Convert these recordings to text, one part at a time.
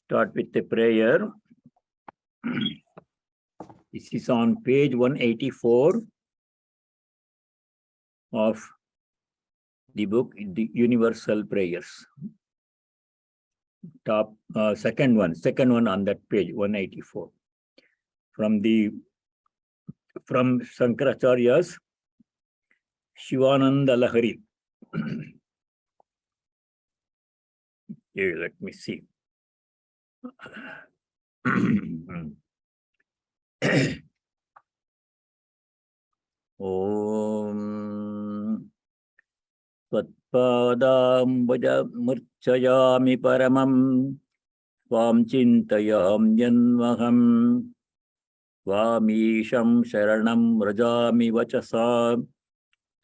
Start with the prayer. This is on page 184 of the book, The Universal Prayers. Second one on that page, 184. From Shankaracharya's Shivananda Lahari. Here, let me see. Om Tvatpadambaja murchayami paramam Svam chintayam yanvaham Swamisham sharanam rajami vachasa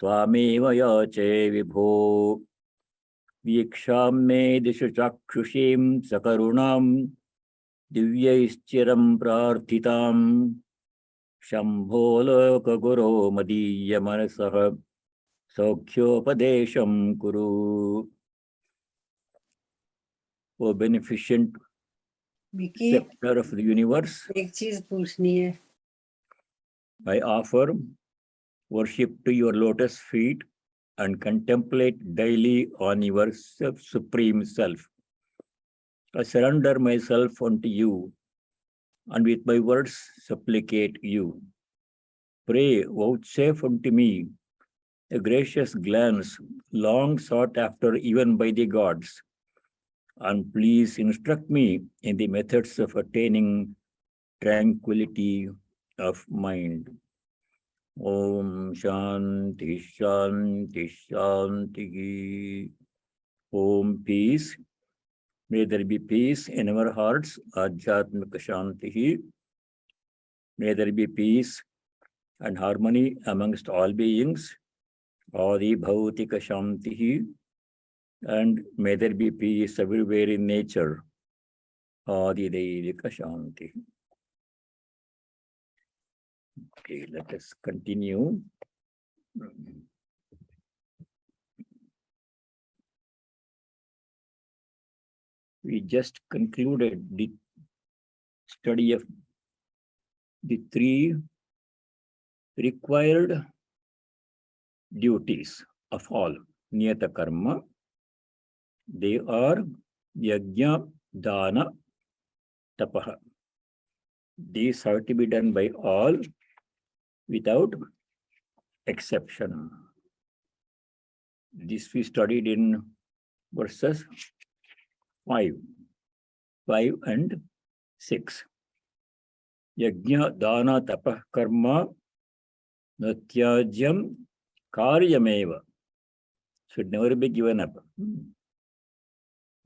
Swameva yache vibho Viksham me dishu chakshushim sakarunam Divyaischiram prarthitam Shambho loka guru madiyya manasah Saukhyopadesham kuru. O beneficent scepter of the universe, I offer worship to your lotus feet and contemplate daily on your supreme self. I surrender myself unto you and with my words supplicate you. Pray, vouchsafe unto me a gracious glance long sought after even by the gods, and please instruct me in the methods of attaining tranquility of mind. Om Shanti Shanti Shanti. Om peace. May there be peace in our hearts. Adhyatmika Shanti. May there be peace and harmony amongst all beings. Adi Bhautika Shanti. And may there be peace everywhere in nature. Adi Deivika Shanti. Okay, let us continue. We just concluded the study of the three required duties of all Niyata Karma. They are Yajna, Dana, Tapaha. These have to be done by all without exception. This we studied in verses 5 and 6. Yajna, Dana, Tapah, Karma, Natyajyam, Karyameva. Should never be given up.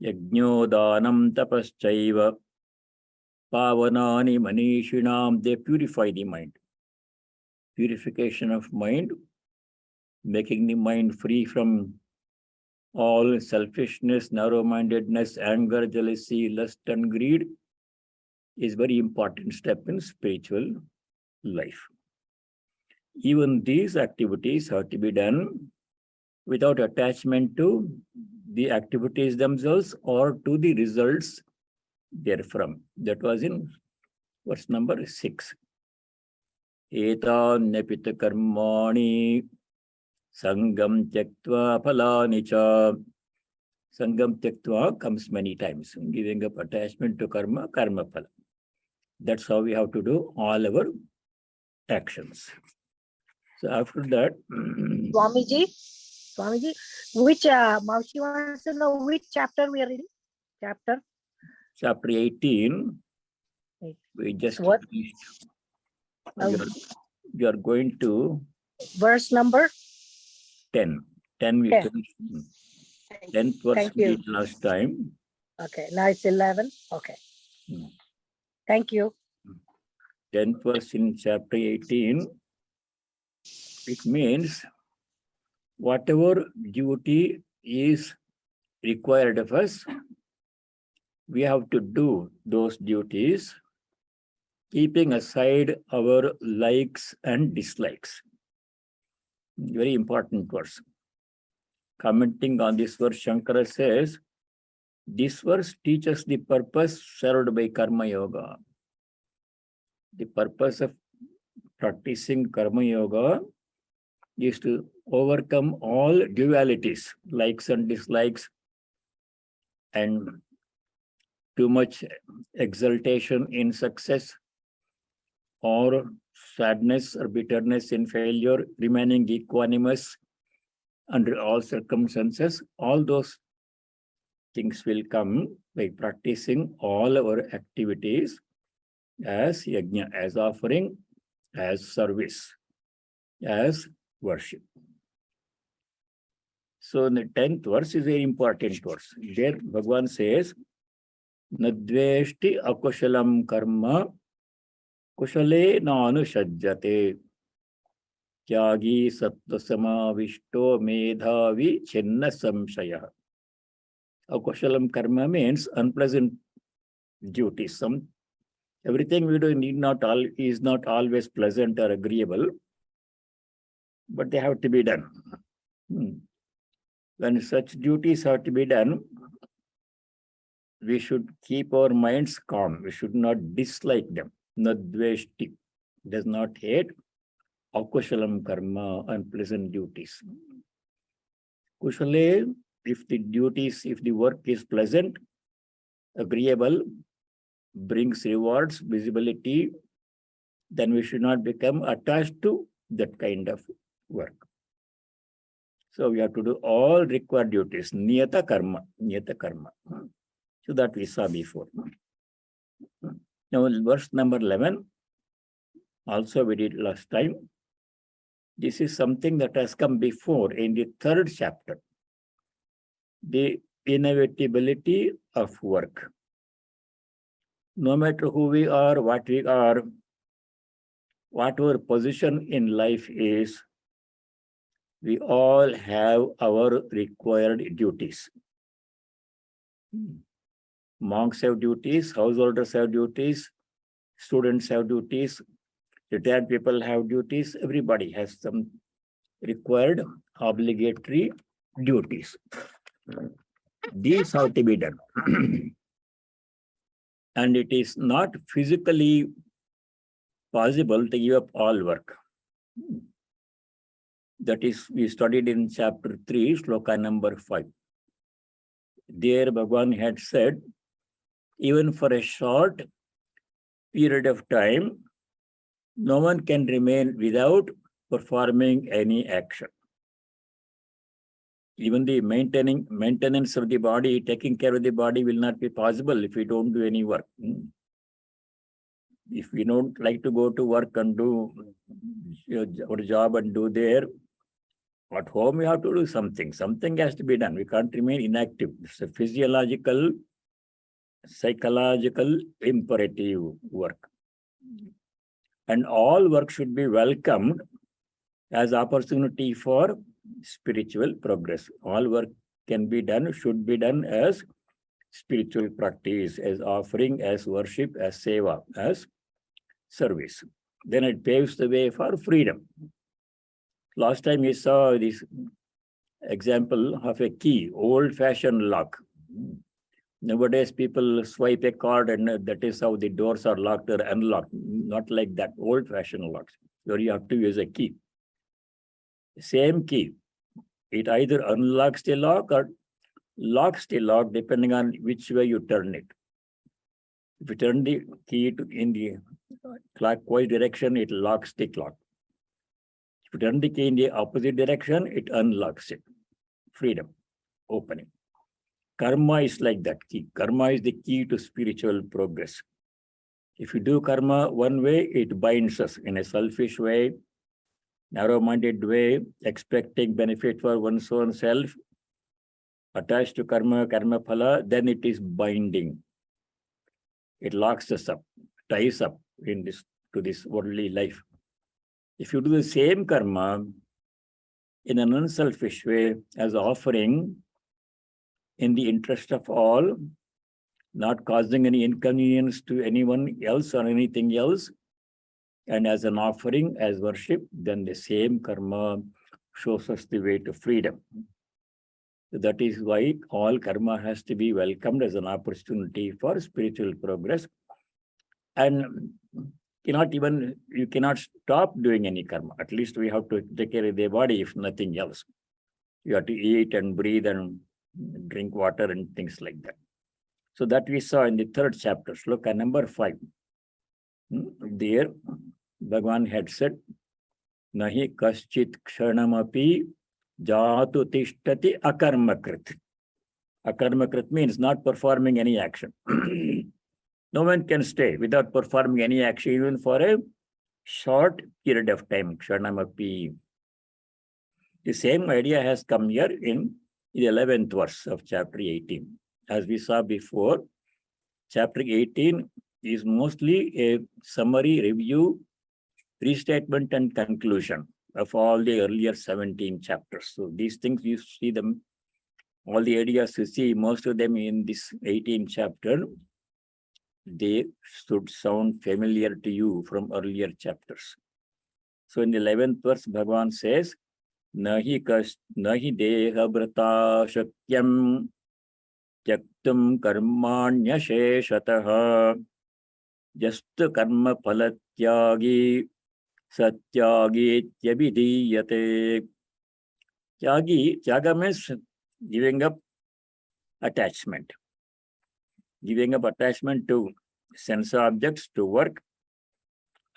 Yajno, Danam, Tapaschaiva, Pavanani, Manishinam, they purify the mind. Purification of mind, making the mind free from all selfishness, narrow-mindedness, anger, jealousy, lust, and greed is very important step in spiritual life. Even these activities have to be done without attachment to the activities themselves or to the results therefrom. That was in verse number 6. Etanyapita karmani sangam tyaktva phalani cha. Sangam tyaktva comes many times, giving up attachment to karma, karma phala. That's how we have to do all our actions. So after that, Swamiji, which Maushi wants to know which chapter we are reading? Chapter 18. We just finished. We are going to verse number 10. 10 we finished. 10th verse we did last time. Okay, now it's 11. Okay. Thank you. 10th verse in chapter 18. It means whatever duty is required of us, we have to do those duties, keeping aside our likes and dislikes. Very important verse. Commenting on this verse, Shankara says, This verse teaches the purpose served by Karma Yoga. The purpose of practicing Karma Yoga is to overcome all dualities, likes and dislikes, and too much exaltation in success, or sadness or bitterness in failure, remaining equanimous under all circumstances. All those things will come by practicing all our activities as yajna, as offering, as service, as worship. So the 10th verse is a very important verse. There Bhagavan says, Nadveshti akushalam karma kushale nanushajjate tyagi sattvasamavishto medhavi chinna samshaya. Akushalam karma means unpleasant duties. Everything we do is not always pleasant or agreeable, but they have to be done. When such duties have to be done, we should keep our minds calm. We should not dislike them. Nadveshti does not hate. Akushalam karma, unpleasant duties. Kushale, if the work is pleasant, agreeable, brings rewards, visibility, then we should not become attached to that kind of work. So we have to do all required duties. Niyata karma. So that we saw before. Now, verse number 11, also we did last time. This is something that has come before in the 3rd chapter. The inevitability of work. No matter who we are, what our position in life is, we all have our required duties. Monks have duties, householders have duties, students have duties, retired people have duties. Everybody has some required obligatory duties. These have to be done. And it is not physically possible to give up all work. That is, we studied in chapter 3, sloka number 5. There Bhagavan had said, even for a short period of time, no one can remain without performing any action. Even the maintenance of the body, taking care of the body will not be possible if we don't do any work. If we don't like to go to work and do our job and do there, at home we have to do something. Something has to be done. We can't remain inactive. It's a physiological, psychological imperative work. And all work should be welcomed as opportunity for spiritual progress. All work can be done, should be done as spiritual practice, as offering, as worship, as seva, as service. Then it paves the way for freedom. Last time we saw this example of a key, old-fashioned lock. Nowadays, people swipe a card and that is how the doors are locked or unlocked. Not like that, old-fashioned locks, where you have to use a key. Same key. It either unlocks the lock or locks the lock, depending on which way you turn it. If you turn the key in the clockwise direction, it locks the clock. If you turn the key in the opposite direction, it unlocks it. Freedom, opening. Karma is like that key. Karma is the key to spiritual progress. If you do karma one way, it binds us in a selfish way, narrow-minded way, expecting benefit for one's own self, attached to karma phala, then it is binding. It locks us up, ties up to this worldly life. If you do the same karma in an unselfish way as offering in the interest of all, not causing any inconvenience to anyone else or anything else, and as an offering, as worship, then the same karma shows us the way to freedom. That is why all karma has to be welcomed as an opportunity for spiritual progress. And you cannot stop doing any karma. At least we have to take care of the body, if nothing else. You have to eat and breathe and drink water and things like that. So that we saw in the 3rd chapter, sloka number 5. There, Bhagavan had said, Nahi kaschit kshanamapi jatu tishtati akarmakrit. Akarmakrit means not performing any action. No one can stay without performing any action, even for a short period of time. Kshanamapi. The same idea has come here in the 11th verse of chapter 18. As we saw before, chapter 18 is mostly a summary, review, restatement, and conclusion of all the earlier 17 chapters. So these things, you see them, all the ideas you see, most of them in this 18th chapter, they should sound familiar to you from earlier chapters. So in the 11th verse, Bhagavan says, Nahi deha brata shakyam tyaktum karmanya sheshataha jastu karma phalatyagi satyagi tyabhidiyate. Tyaga means giving up attachment. Giving up attachment to sense objects, to work,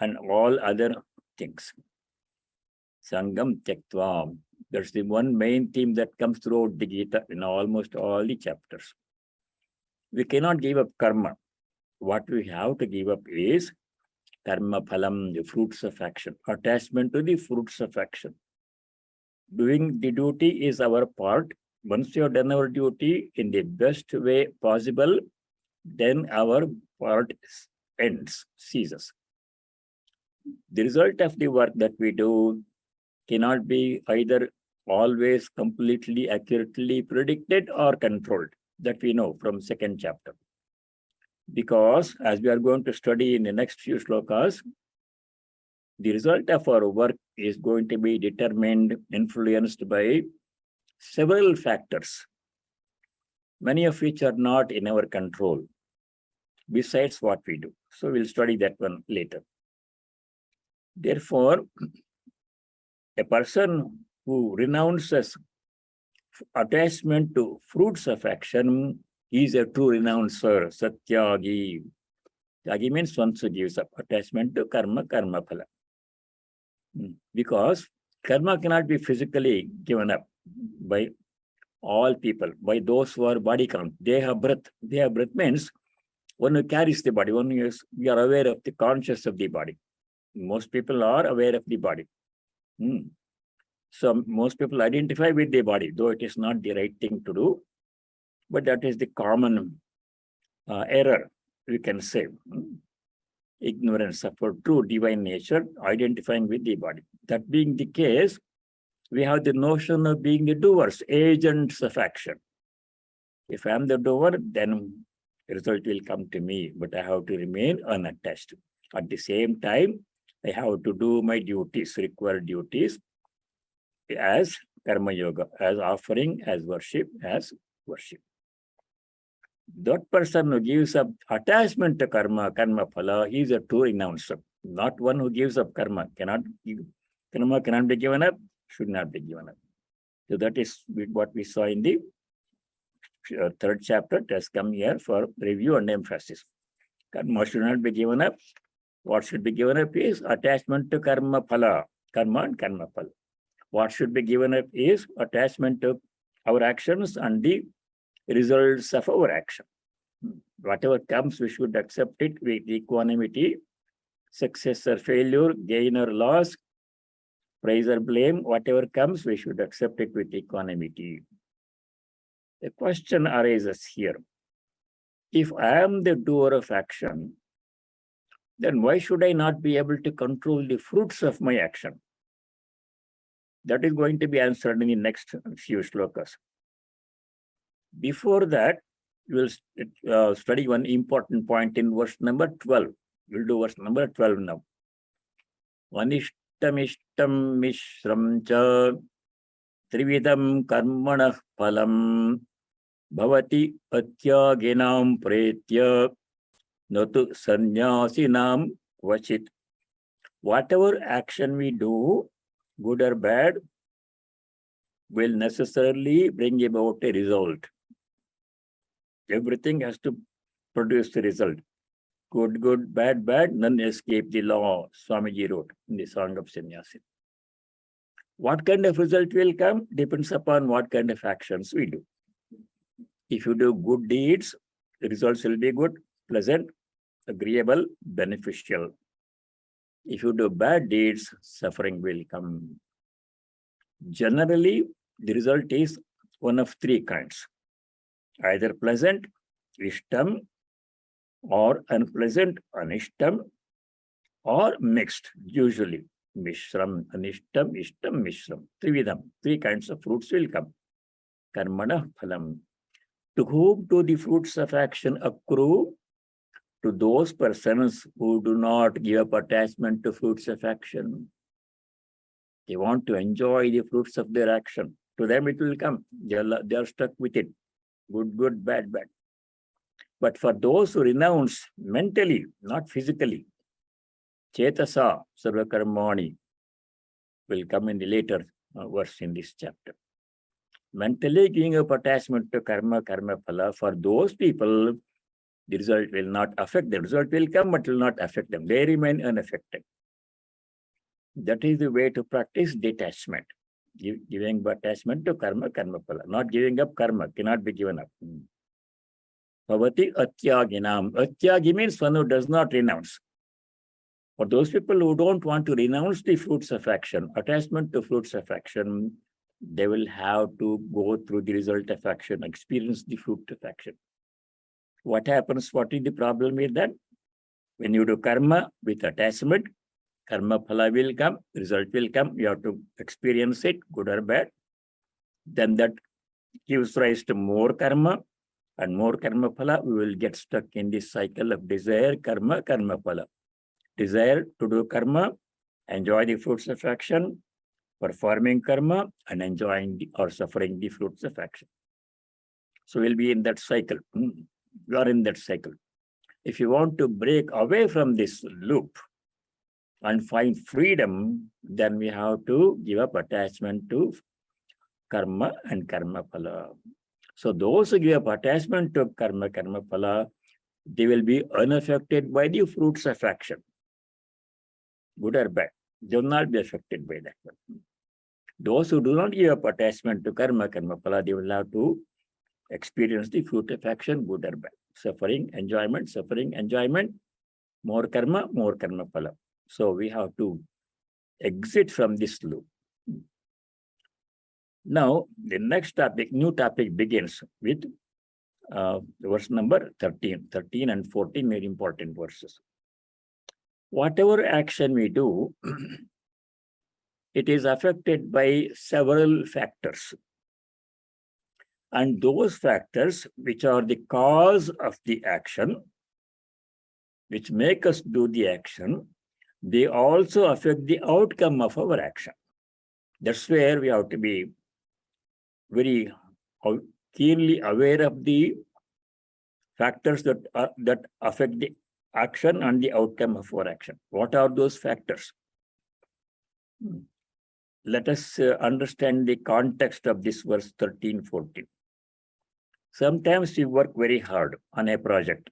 and all other things. Sangam Tyaktva. That's the one main theme that comes throughout the Gita in almost all the chapters. We cannot give up karma. What we have to give up is karma phalam, the fruits of action, attachment to the fruits of action. Doing the duty is our part. Once we have done our duty in the best way possible, then our part ceases. The result of the work that we do cannot be either always completely accurately predicted or controlled. That we know from 2nd chapter. Because as we are going to study in the next few slokas, the result of our work is going to be determined, influenced by several factors, many of which are not in our control, besides what we do. So we'll study that one later. Therefore, a person who renounces attachment to fruits of action is a true renouncer, satyagi. Tyagi means one who gives up attachment to karma phala. Because karma cannot be physically given up by all people, by those who are body count. Deha breath. Deha breath means one who carries the body, we are aware of the conscious of the body. Most people are aware of the body. So most people identify with the body, though it is not the right thing to do. But that is the common error, we can say. Ignorance of our true divine nature, identifying with the body. That being the case, we have the notion of being the doers, agents of action. If I am the doer, then the result will come to me, but I have to remain unattached. At the same time, I have to do my duties, required duties, as karma yoga, as offering, as worship, That person who gives up attachment to karma phala, he is a true renouncer. Not one who gives up karma. Karma cannot be given up, should not be given up. So that is what we saw in the 3rd chapter. It has come here for review and emphasis. Karma should not be given up. What should be given up is attachment to karma phala, karma and karma phala. What should be given up is attachment to our actions and the results of our action. Whatever comes, we should accept it with equanimity. Success or failure, gain or loss, praise or blame, whatever comes, we should accept it with equanimity. The question arises here. If I am the doer of action, then why should I not be able to control the fruits of my action? That is going to be answered in the next few slokas. Before that, we will study one important point in verse number 12. We'll do verse number 12 now. Vanishtam ishtam mishram cha Trividam karmana phalam bhavati atyaginam pretya natu sanyasinam vachit. Whatever action we do, good or bad, will necessarily bring about a result. Everything has to produce the result. Good, good, bad, bad, none escape the law, Swamiji wrote in the Song of Sanyasa. What kind of result will come depends upon what kind of actions we do. If you do good deeds, the results will be good, pleasant, agreeable, beneficial. If you do bad deeds, suffering will come. Generally, the result is one of three kinds. Either pleasant, ishtam, or unpleasant, anishtam, or mixed, usually. Mishram, anishtam, ishtam, mishram. Trividam. Three kinds of fruits will come. Karmana phalam. To whom do the fruits of action accrue? To those persons who do not give up attachment to fruits of action. They want to enjoy the fruits of their action. To them it will come. They are stuck with it. Good, good, bad, bad. But for those who renounce mentally, not physically, Chetasa Sarvakarmani will come in the later verse in this chapter. Mentally giving up attachment to karma phala, for those people, the result will not affect them. The result will come, but will not affect them. They remain unaffected. That is the way to practice detachment. Giving attachment to karma phala. Not giving up karma, cannot be given up. Bhavati atyaginam. Atyagi means one who does not renounce. For those people who don't want to renounce the fruits of action, attachment to fruits of action, they will have to go through the result of action, experience the fruit of action. What happens? What is the problem with that? When you do karma with attachment, karma phala will come, result will come, you have to experience it, good or bad. Then that gives rise to more karma, and more karma phala, we will get stuck in this cycle of desire, karma phala. Desire to do karma, enjoy the fruits of action, performing karma, and enjoying or suffering the fruits of action. So we'll be in that cycle. You are in that cycle. If you want to break away from this loop and find freedom, then we have to give up attachment to karma and karma phala. So those who give up attachment to karma phala, they will be unaffected by the fruits of action. Good or bad, they will not be affected by that one. Those who do not give up attachment to karma phala, they will have to experience the fruit of action, good or bad. Suffering, enjoyment, more karma phala. So we have to exit from this loop. Now, the next topic, new topic begins with verse number 13. 13 and 14 very important verses. Whatever action we do, it is affected by several factors. And those factors which are the cause of the action, which make us do the action, they also affect the outcome of our action. That's where we have to be very keenly aware of the factors that affect the action and the outcome of our action. What are those factors? Let us understand the context of this verse 13, 14. Sometimes we work very hard on a project,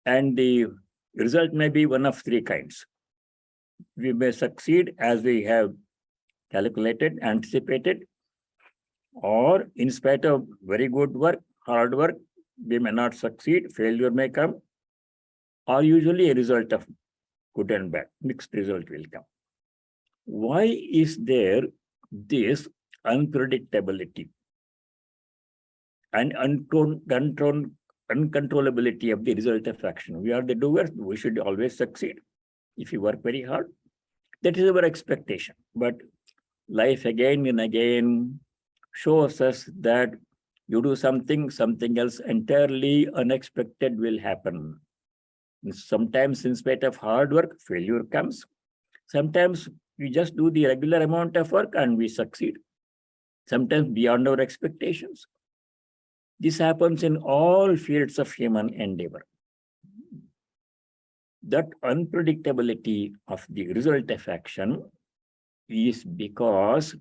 and the result may be one of three kinds. We may succeed as we have calculated, anticipated, or in spite of very good work, hard work, we may not succeed, failure may come, or usually a result of good and bad, mixed result will come. Why is there this unpredictability and uncontrollability of the result of action? We are the doers, we should always succeed. If you work very hard, that is our expectation. But life again and again shows us that you do something else entirely unexpected will happen. And sometimes in spite of hard work, failure comes. Sometimes We just do the regular amount of work and we succeed, sometimes beyond our expectations. This happens in all fields of human endeavor. That unpredictability of the result of action is because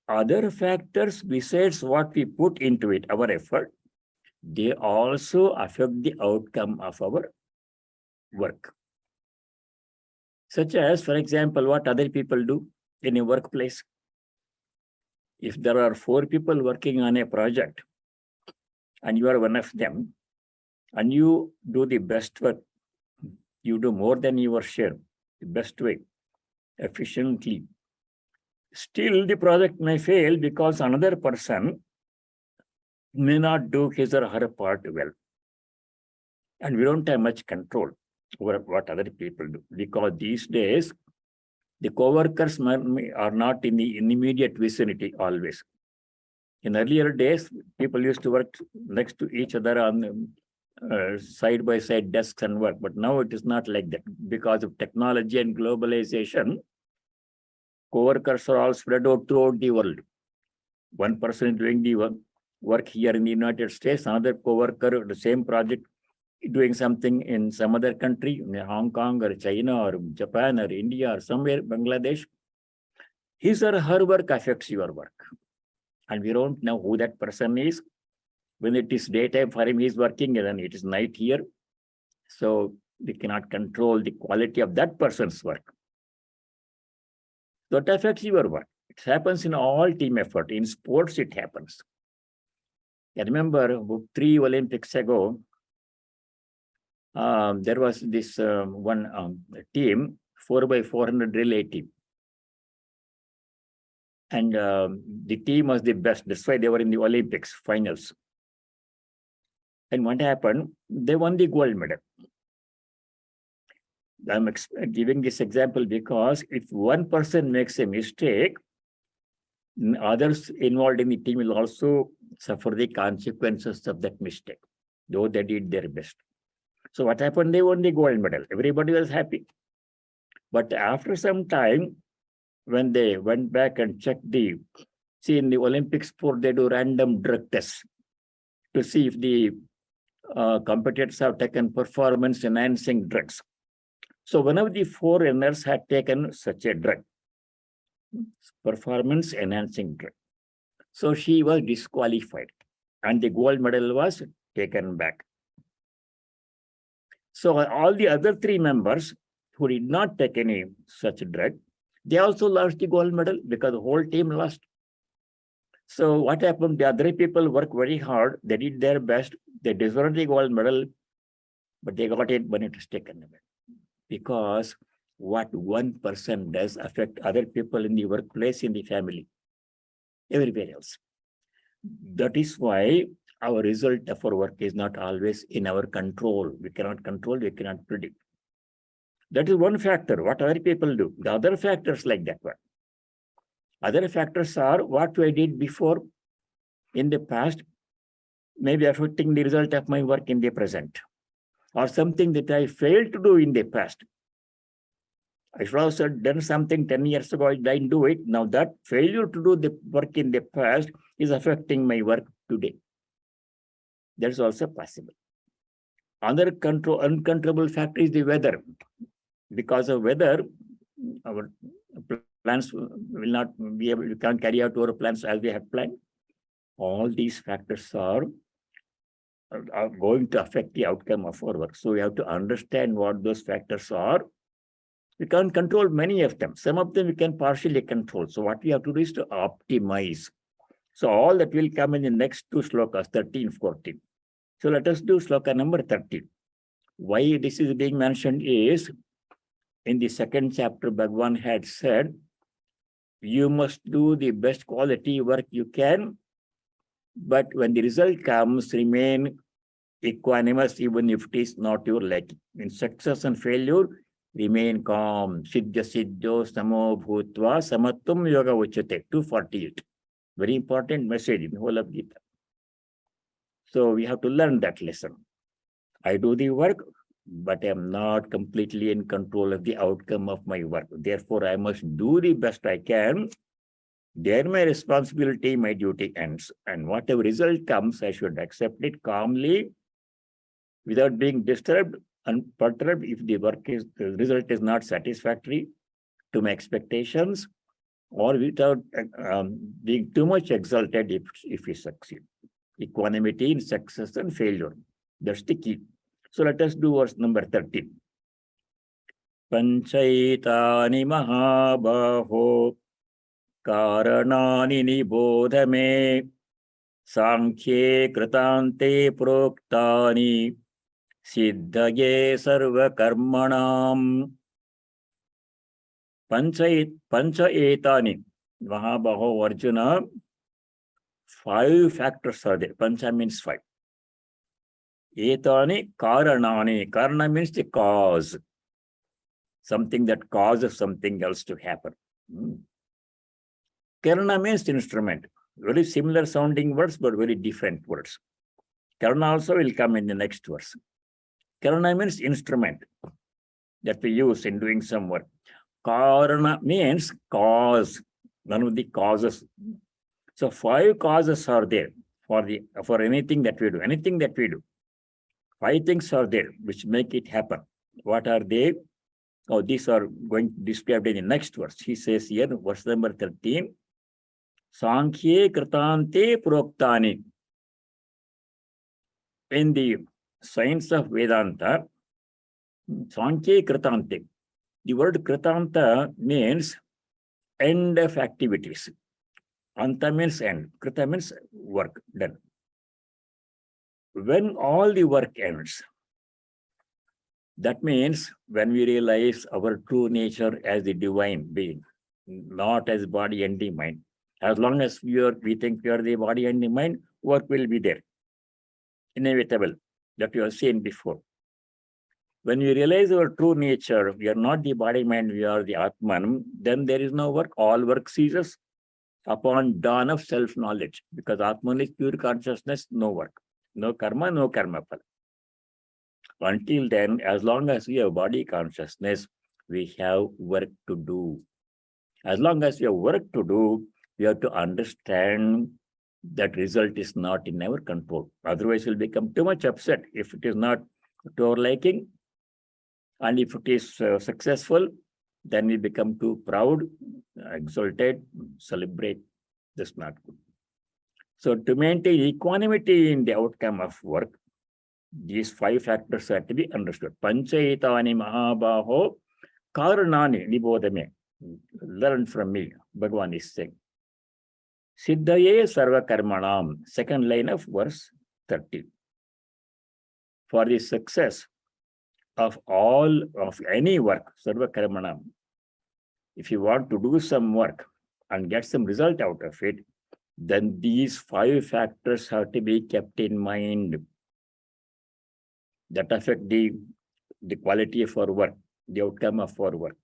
other factors besides what we put into it, our effort, they also affect the outcome of our work. Such as, for example, what other people do in a workplace. If there are 4 people working on a project and you are one of them and you do the best work, you do more than your share, the best way, efficiently. Still, the project may fail because another person may not do his or her part well. And we don't have much control over what other people do, because these days, the co-workers are not in the immediate vicinity always. In earlier days, people used to work next to each other on side-by-side desks and work, but now it is not like that. Because of technology and globalization, co-workers are all spread out throughout the world. One person is doing the work here in the United States, another co-worker, the same project, doing something in some other country, in Hong Kong or China or Japan or India or somewhere, Bangladesh. His or her work affects your work. And we don't know who that person is. When it is daytime for him, he's working, and then it is night here. So we cannot control the quality of that person's work. That affects your work. It happens in all team effort. In sports, it happens. I remember 3 Olympics ago, there was this one team, 4x400 relay team. And the team was the best. That's why they were in the Olympics finals. And what happened? They won the gold medal. I'm giving this example because if one person makes a mistake, others involved in the team will also suffer the consequences of that mistake, though they did their best. So what happened? They won the gold medal. Everybody was happy. But after some time, when they went back and checked see in the Olympic sport, they do random drug tests to see if the competitors have taken performance-enhancing drugs. So one of the 4 runners had taken such a drug, performance-enhancing drug. So she was disqualified and the gold medal was taken back. So all the other 3 members who did not take any such drug, they also lost the gold medal because the whole team lost. So what happened? The other people worked very hard. They did their best. They deserved the gold medal, but they got it when it was taken away. Because what one person does affect other people in the workplace, in the family, everywhere else. That is why our result of our work is not always in our control. We cannot control, we cannot predict. That is one factor, what other people do. The other factors like that one. Other factors are what I did before in the past, maybe affecting the result of my work in the present, or something that I failed to do in the past. I should have done something 10 years ago, I didn't do it. Now that failure to do the work in the past is affecting my work today. That's also possible. Another uncontrollable factor is the weather. Because of weather, our plans will not be able, we can't carry out our plans as we have planned. All these factors are going to affect the outcome of our work. So we have to understand what those factors are. We can't control many of them. Some of them we can partially control. So what we have to do is to optimize. So all that will come in the next 2 slokas, 13, 14. So let us do sloka number 13. Why this is being mentioned is, in the 2nd chapter, Bhagavan had said, you must do the best quality work you can, but when the result comes, remain equanimous, even if it is not your liking. In success and failure, remain calm. Siddha siddho samo bhutva samatvam yoga uchate. 248. Very important message in the whole of Gita. So we have to learn that lesson. I do the work, but I am not completely in control of the outcome of my work. Therefore, I must do the best I can. There my responsibility, my duty ends. And whatever result comes, I should accept it calmly without being disturbed and perturbed if the result is not satisfactory to my expectations, or without being too much exalted if we succeed. Equanimity in success and failure. That's the key. So let us do verse number 13. Panchaitani mahabaho karanani nibodha me sankhye kritante proktani siddhaye sarva karmanam. Panchaetani mahabaho Arjuna. 5 factors are there. Pancha means 5. Etani karanani. Karana means the cause. Something that causes something else to happen. Karana means instrument. Very similar sounding words, but very different words. Karana also will come in the next verse. Karana means instrument that we use in doing some work. Karana means cause. One of the causes. So 5 causes are there for anything that we do. Anything that we do. 5 things are there which make it happen. What are they? Oh, these are going to be described in the next verse. He says here, verse number 13, Sankhye Kritante Proktani. In the science of Vedanta, Sankhye Kritante. The word Kritanta means end of activities. Anta means end. Krita means work done. When all the work ends, that means when we realize our true nature as the divine being, not as body and the mind. As long as we think we are the body and the mind, work will be there. Inevitable, that you have seen before. When we realize our true nature, we are not the body mind, we are the Atman, then there is no work. All work ceases upon dawn of self-knowledge, because Atman is pure consciousness, no work. No karma, no karma phala. Until then, as long as we have body consciousness, we have work to do. As long as we have work to do, we have to understand that result is not in our control. Otherwise, we'll become too much upset if it is not to our liking. And if it is successful, then we become too proud, exalted, celebrate. That's not good. So to maintain equanimity in the outcome of work, these 5 factors have to be understood. Panchaitani mahabaho karanani nibodhame. Learn from me, Bhagavan is saying. Siddhaye sarva karmanam. Second line of verse 30. For the success of any work, sarva karmanam, if you want to do some work and get some result out of it, then these 5 factors have to be kept in mind that affect the quality of our work, the outcome of our work.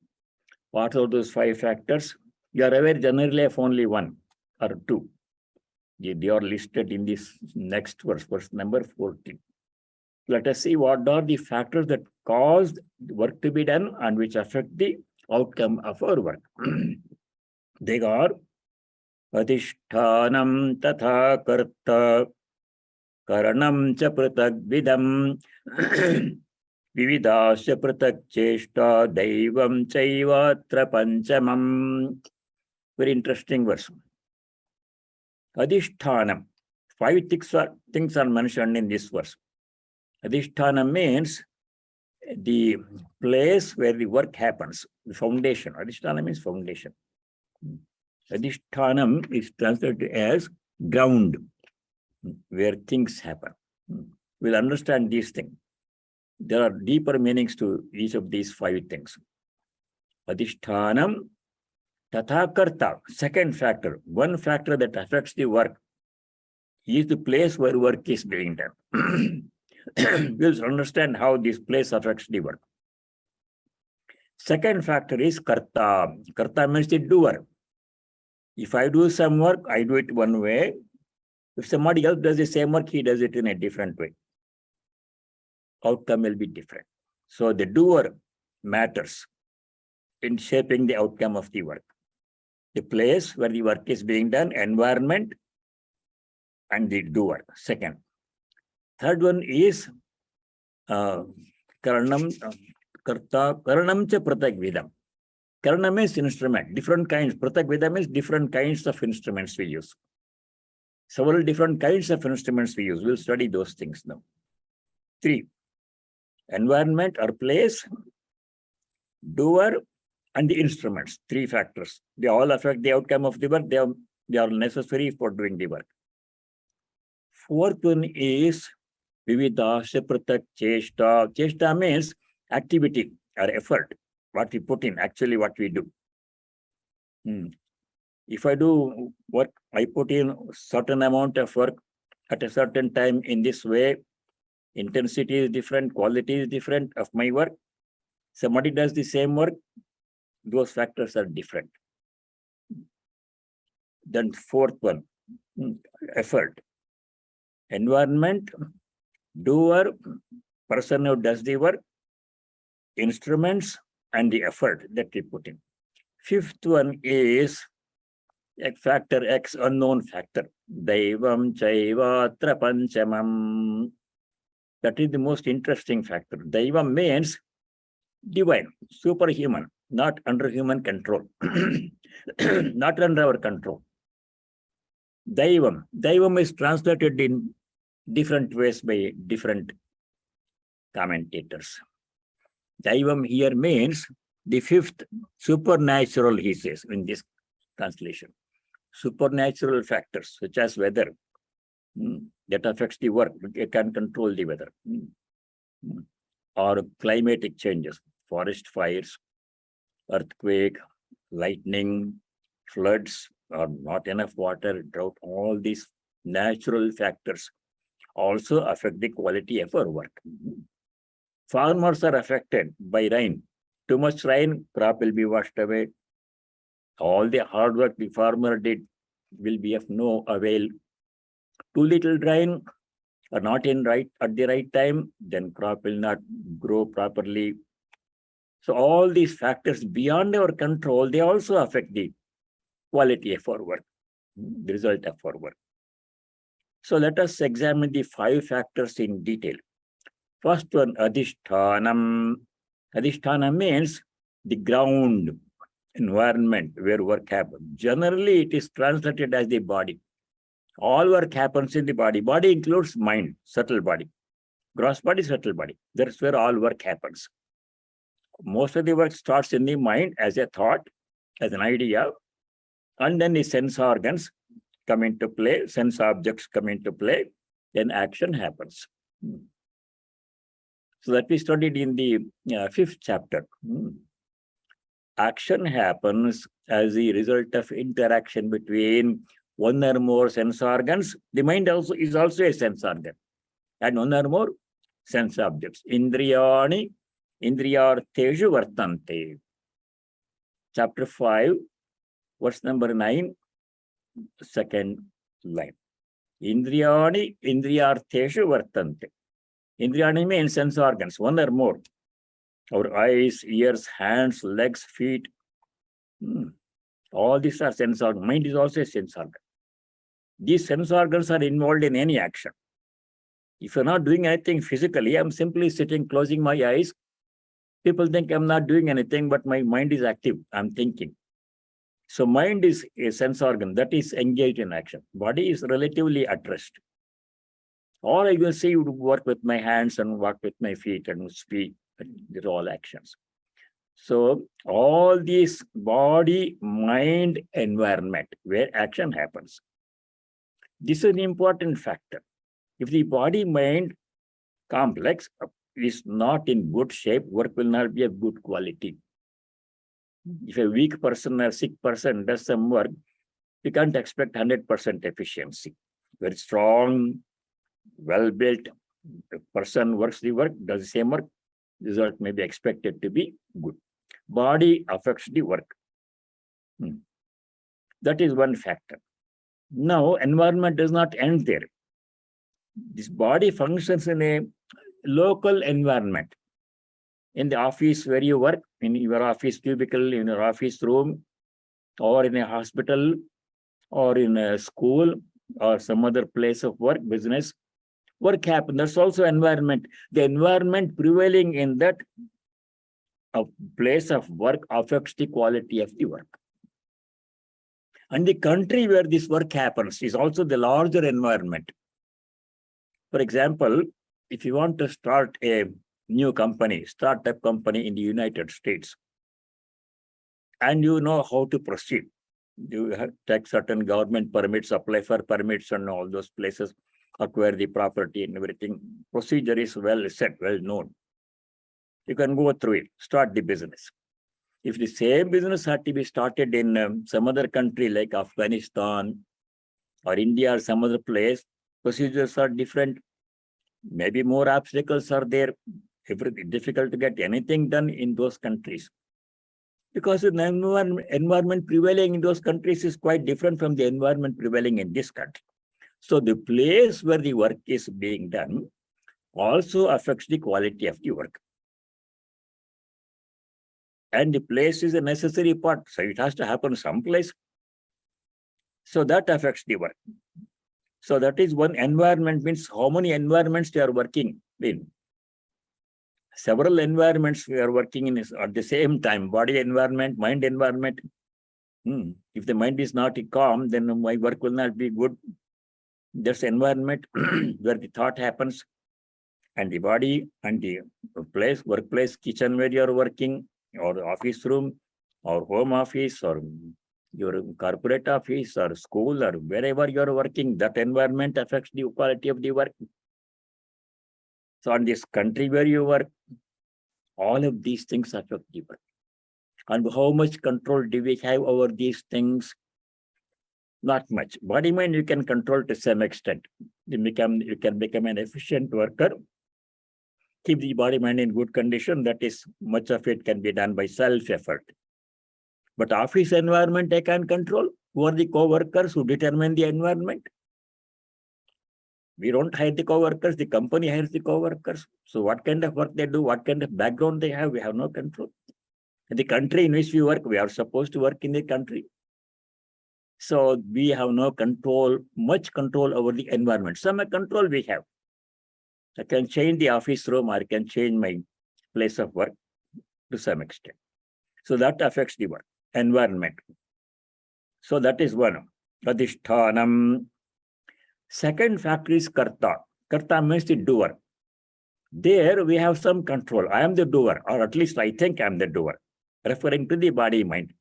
What are those 5 factors? You are aware generally of only 1 or 2. They are listed in this next verse, verse number 14. Let us see what are the factors that cause the work to be done and which affect the outcome of our work. They are Adhishthanam tatha karta karanam cha pratak vidam vividasya pratak cheshta daivam chaivatra panchamam. Very interesting verse. Adhishthanam. 5 things are mentioned in this verse. Adhishthanam means the place where the work happens, the foundation. Adhisthana means foundation. Adhishthanam is translated as ground, where things happen. We'll understand these things. There are deeper meanings to each of these 5 things. Adhishthanam tatha karta. Second factor, one factor that affects the work is the place where work is being done. We'll understand how this place affects the work. Second factor is karta. Karta means the doer. If I do some work, I do it one way. If somebody else does the same work, he does it in a different way. Outcome will be different. So the doer matters in shaping the outcome of the work. The place where the work is being done, environment, and the doer. Second. Third one is karanam karta karanam cha pratak vidam. Karana means instrument, different kinds. Pratak vidam means different kinds of instruments we use. Several different kinds of instruments we use. We'll study those things now. 3. Environment or place, doer, and the instruments. 3 factors. They all affect the outcome of the work. They are necessary for doing the work. Fourth one is vividasya pratak cheshta. Cheshta means activity or effort. What we put in, actually what we do. If I do work, I put in certain amount of work at a certain time in this way. Intensity is different, quality is different of my work. Somebody does the same work, those factors are different. Then fourth one, effort. Environment, doer, person who does the work, instruments, and the effort that we put in. Fifth one is factor X, unknown factor. Daivam chaivatra panchamam. That is the most interesting factor. Daivam means divine, superhuman, not under human control, not under our control. Daivam. Daivam is translated in different ways by different commentators. Daivam here means the fifth, supernatural, he says in this translation. Supernatural factors such as weather that affects the work. You can control the weather. Or climatic changes, forest fires, earthquake, lightning, floods, or not enough water, drought. All these natural factors also affect the quality of our work. Farmers are affected by rain. Too much rain, crop will be washed away. All the hard work the farmer did will be of no avail. Too little rain or not in at the right time, then crop will not grow properly. So all these factors beyond our control, they also affect the quality of our work, the result of our work. So let us examine the 5 factors in detail. First one, adhishthanam. Adhisthana means the ground, environment where work happens. Generally, it is translated as the body. All work happens in the body. Body includes mind, subtle body. Gross body, subtle body. That's where all work happens. Most of the work starts in the mind as a thought, as an idea, and then the sense organs come into play, sense objects come into play, then action happens. So that we studied in the 5th chapter. Action happens as the result of interaction between one or more sense organs. The mind also is also a sense organ, and one or more sense objects. Indriyani, indriyartheshu vartante. Chapter 5, verse number 9, second line. Indriyani, indriyartheshu vartante. Indriyani means sense organs, one or more. Our eyes, ears, hands, legs, feet. All these are sense organs. Mind is also a sense organ. These sense organs are involved in any action. If you're not doing anything physically, I'm simply sitting, closing my eyes. People think I'm not doing anything, but my mind is active. I'm thinking. So mind is a sense organ that is engaged in action. Body is relatively at rest. Or I will say you work with my hands and work with my feet and speak. These are all actions. So all these body, mind, environment where action happens. This is an important factor. If the body-mind complex is not in good shape, work will not be of good quality. If a weak person or sick person does some work, you can't expect 100% efficiency. Very strong, well-built person works the work, does the same work, result may be expected to be good. Body affects the work. That is one factor. Now, environment does not end there. This body functions in a local environment. in the office where you work, in your office cubicle, in your office room, or in a hospital, or in a school, or some other place of work, business, work happens. That's also environment. The environment prevailing in that place of work affects the quality of the work. And the country where this work happens is also the larger environment. For example, if you want to start a new company, startup company in the United States, and you know how to proceed, you have to take certain government permits, apply for permits and all those places, acquire the property and everything. Procedure is well set, well known. You can go through it, start the business. If the same business had to be started in some other country like Afghanistan or India or some other place, procedures are different. Maybe more obstacles are there. Everything difficult to get anything done in those countries. Because the environment prevailing in those countries is quite different from the environment prevailing in this country. So the place where the work is being done also affects the quality of the work. And the place is a necessary part, so it has to happen someplace. So that affects the work. So that is one environment, means how many environments they are working in. Several environments we are working in at the same time, body environment, mind environment. If the mind is not calm, then my work will not be good. There's environment where the thought happens, and the body and the place, workplace, kitchen where you are working, or office room, or home office, or your corporate office, or school, or wherever you are working, that environment affects the quality of the work. So on this country where you work, all of these things affect the work. And how much control do we have over these things? Not much. Body mind you can control to some extent. You can become an efficient worker. Keep the body mind in good condition. That is, much of it can be done by self-effort. But office environment I can control. Who are the co-workers who determine the environment? We don't hire the co-workers, the company hires the co-workers. So what kind of work they do, what kind of background they have, we have no control. In the country in which we work, we are supposed to work in the country. So we have no control, much control over the environment. Some control we have. I can change the office room, or I can change my place of work to some extent. So that affects the work, environment. So that is one. Adhishthanam. Second factor is karta. Karta means the doer. There we have some control. I am the doer, or at least I think I am the doer, referring to the body mind.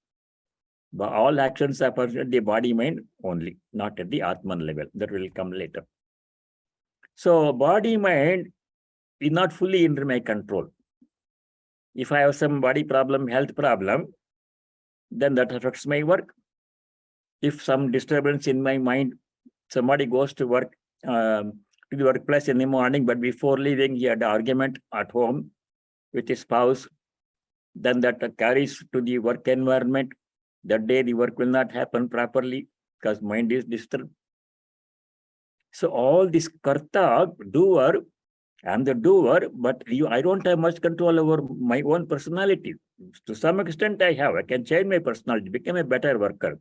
But all actions are at the body mind only, not at the Atman level. That will come later. So body mind is not fully under my control. If I have some body problem, health problem, then that affects my work. If some disturbance in my mind, somebody goes to work, to the workplace in the morning, but before leaving, he had an argument at home with his spouse, then that carries to the work environment. That day, the work will not happen properly because mind is disturbed. So all this karta, doer, I'm the doer, but I don't have much control over my own personality. To some extent, I have. I can change my personality, become a better worker,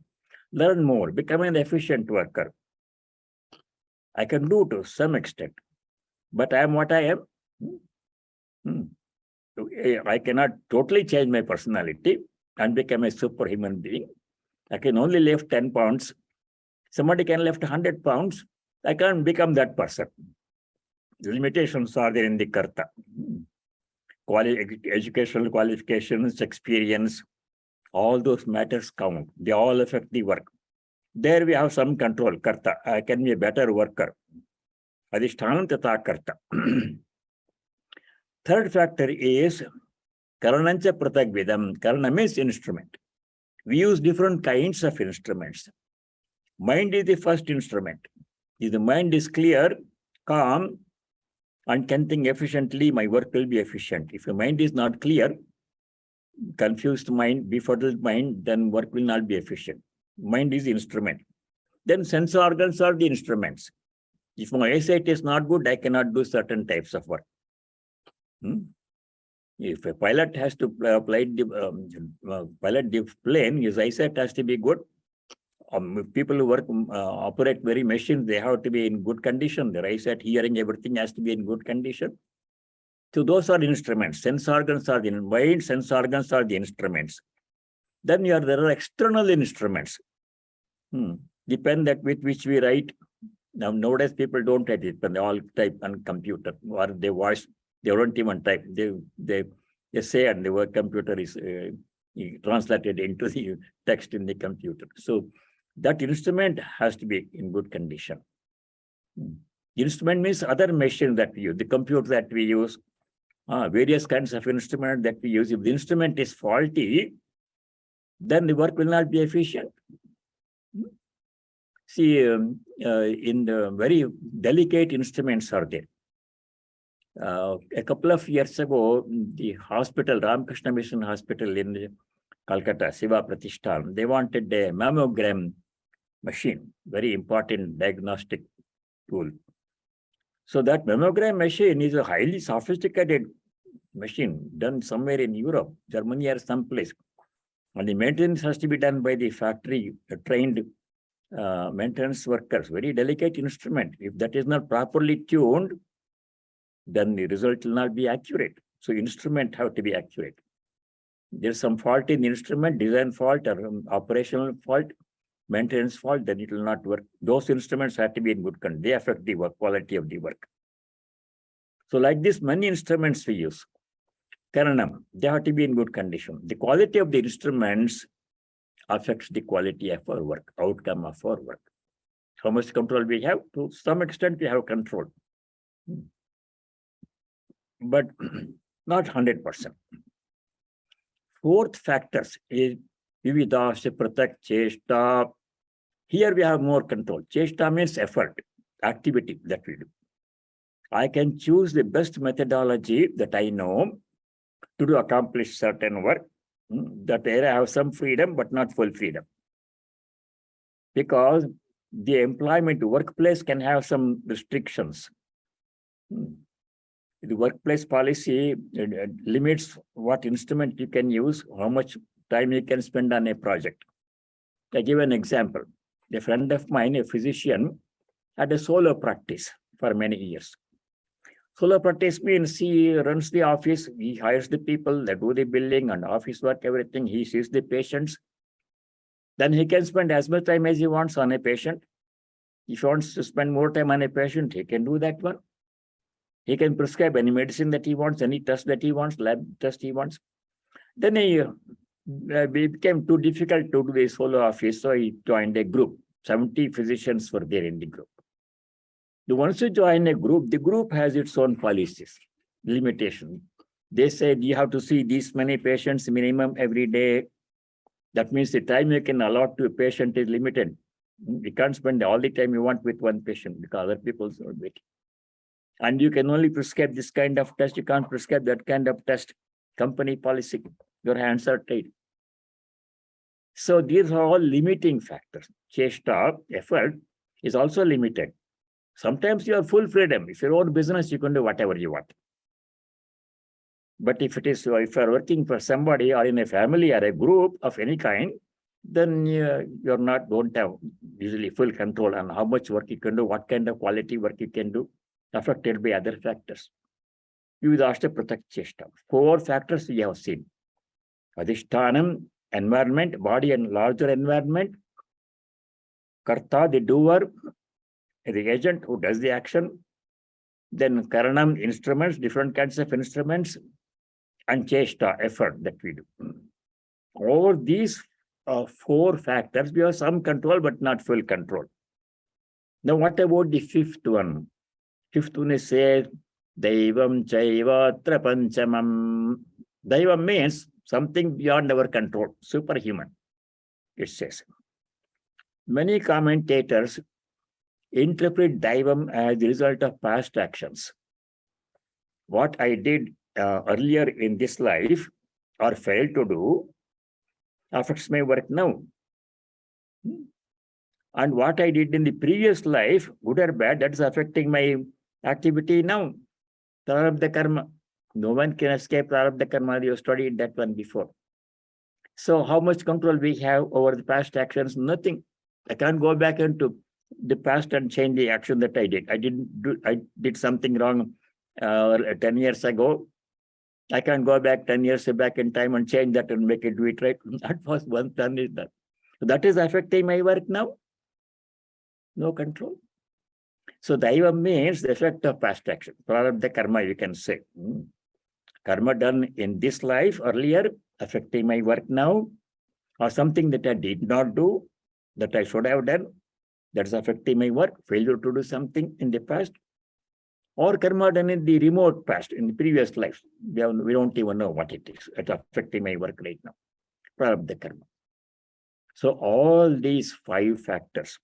learn more, become an efficient worker. I can do to some extent, but I am what I am. I cannot totally change my personality and become a superhuman being. I can only lift 10 pounds. Somebody can lift 100 pounds. I can't become that person. The limitations are there in the karta. Educational qualifications, experience, all those matters count. They all affect the work. There we have some control, karta. I can be a better worker. Adhishthanam tata karta. Third factor is karanancha pratagvidam. Karana means instrument. We use different kinds of instruments. Mind is the first instrument. If the mind is clear, calm, and can think efficiently, my work will be efficient. If the mind is not clear, confused mind, befuddled mind, then work will not be efficient. Mind is the instrument. Then sense organs are the instruments. If my eyesight is not good, I cannot do certain types of work. If a pilot has to pilot the plane, his eyesight has to be good. People who work, operate very machines, they have to be in good condition. Their eyesight, hearing, everything has to be in good condition. So those are instruments. Sense organs are the mind, sense organs are the instruments. Then there are external instruments. Depend that with which we write. Nowadays people don't write it, but they all type on computer, or they voice, they don't even type. They say, and the word computer is translated into the text in the computer. So that instrument has to be in good condition. Instrument means other machine that we use, the computer that we use, various kinds of instrument that we use. If the instrument is faulty, then the work will not be efficient. See, in the very delicate instruments are there. A couple of years ago, the hospital, Ramakrishna Mission Hospital in Calcutta, Siva Pratishthan, they wanted a mammogram machine, very important diagnostic tool. So that mammogram machine is a highly sophisticated machine done somewhere in Europe, Germany or someplace. And the maintenance has to be done by the factory trained maintenance workers, very delicate instrument. If that is not properly tuned, then the result will not be accurate. So instrument have to be accurate. There's some fault in the instrument, design fault or operational fault, maintenance fault, then it will not work. Those instruments have to be in good condition. They affect the work, quality of the work. So like this, many instruments we use. Karanam, they have to be in good condition. The quality of the instruments affects the quality of our work, outcome of our work. How much control we have? To some extent, we have control. But not 100%. Fourth factor is Vividasya Pratak Cheshta. Here we have more control. Cheshta means effort, activity that we do. I can choose the best methodology that I know to accomplish certain work. That area I have some freedom, but not full freedom. Because the employment workplace can have some restrictions. The workplace policy limits what instrument you can use, how much time you can spend on a project. I give an example. A friend of mine, a physician, had a solo practice for many years. Solo practice means he runs the office, he hires the people that do the billing and office work, everything. He sees the patients. Then he can spend as much time as he wants on a patient. If he wants to spend more time on a patient, he can do that one. He can prescribe any medicine that he wants, any test that he wants, lab test he wants. Then he became too difficult to do the solo office, so he joined a group. 70 physicians were there in the group. Once you join a group, the group has its own policies, limitation. They said you have to see these many patients minimum every day. That means the time you can allot to a patient is limited. You can't spend all the time you want with one patient because other people are waiting. And you can only prescribe this kind of test. You can't prescribe that kind of test. Company policy, your hands are tied. So these are all limiting factors. Cheshta, effort, is also limited. Sometimes you have full freedom. If your own business, you can do whatever you want. But if if you're working for somebody or in a family or a group of any kind, then don't have usually full control on how much work you can do, what kind of quality work you can do, affected by other factors. Vividasya Pratak Cheshta. 4 factors we have seen. Adhishtanam, environment, body and larger environment. Karta, the doer, the agent who does the action. Then Karanam, instruments, different kinds of instruments. And Cheshta, effort that we do. Over these 4 factors, we have some control, but not full control. Now, what about the 5th one? 5th one is said, Daivam Chaiva Trapanchamam. Daivam means something beyond our control, superhuman, it says. Many commentators interpret Daivam as the result of past actions. What I did earlier in this life or failed to do affects my work now. And what I did in the previous life, good or bad, that's affecting my activity now. The karma. No one can escape prarabdha karma. You studied that one before. So how much control we have over the past actions? Nothing. I can't go back into the past and change the action that I did. I did something wrong 10 years ago. I can go back 10 years back in time and change that and make it do it right. That was once done is that. That is affecting my work now. No control. So daiva means the effect of past action. Prarabdha karma, you can say. Karma done in this life earlier, affecting my work now, or something that I did not do, that I should have done, that's affecting my work, failure to do something in the past, or karma done in the remote past, in the previous life. We don't even know what it is. It's affecting my work right now. Prarabdha karma. So all these 5 factors.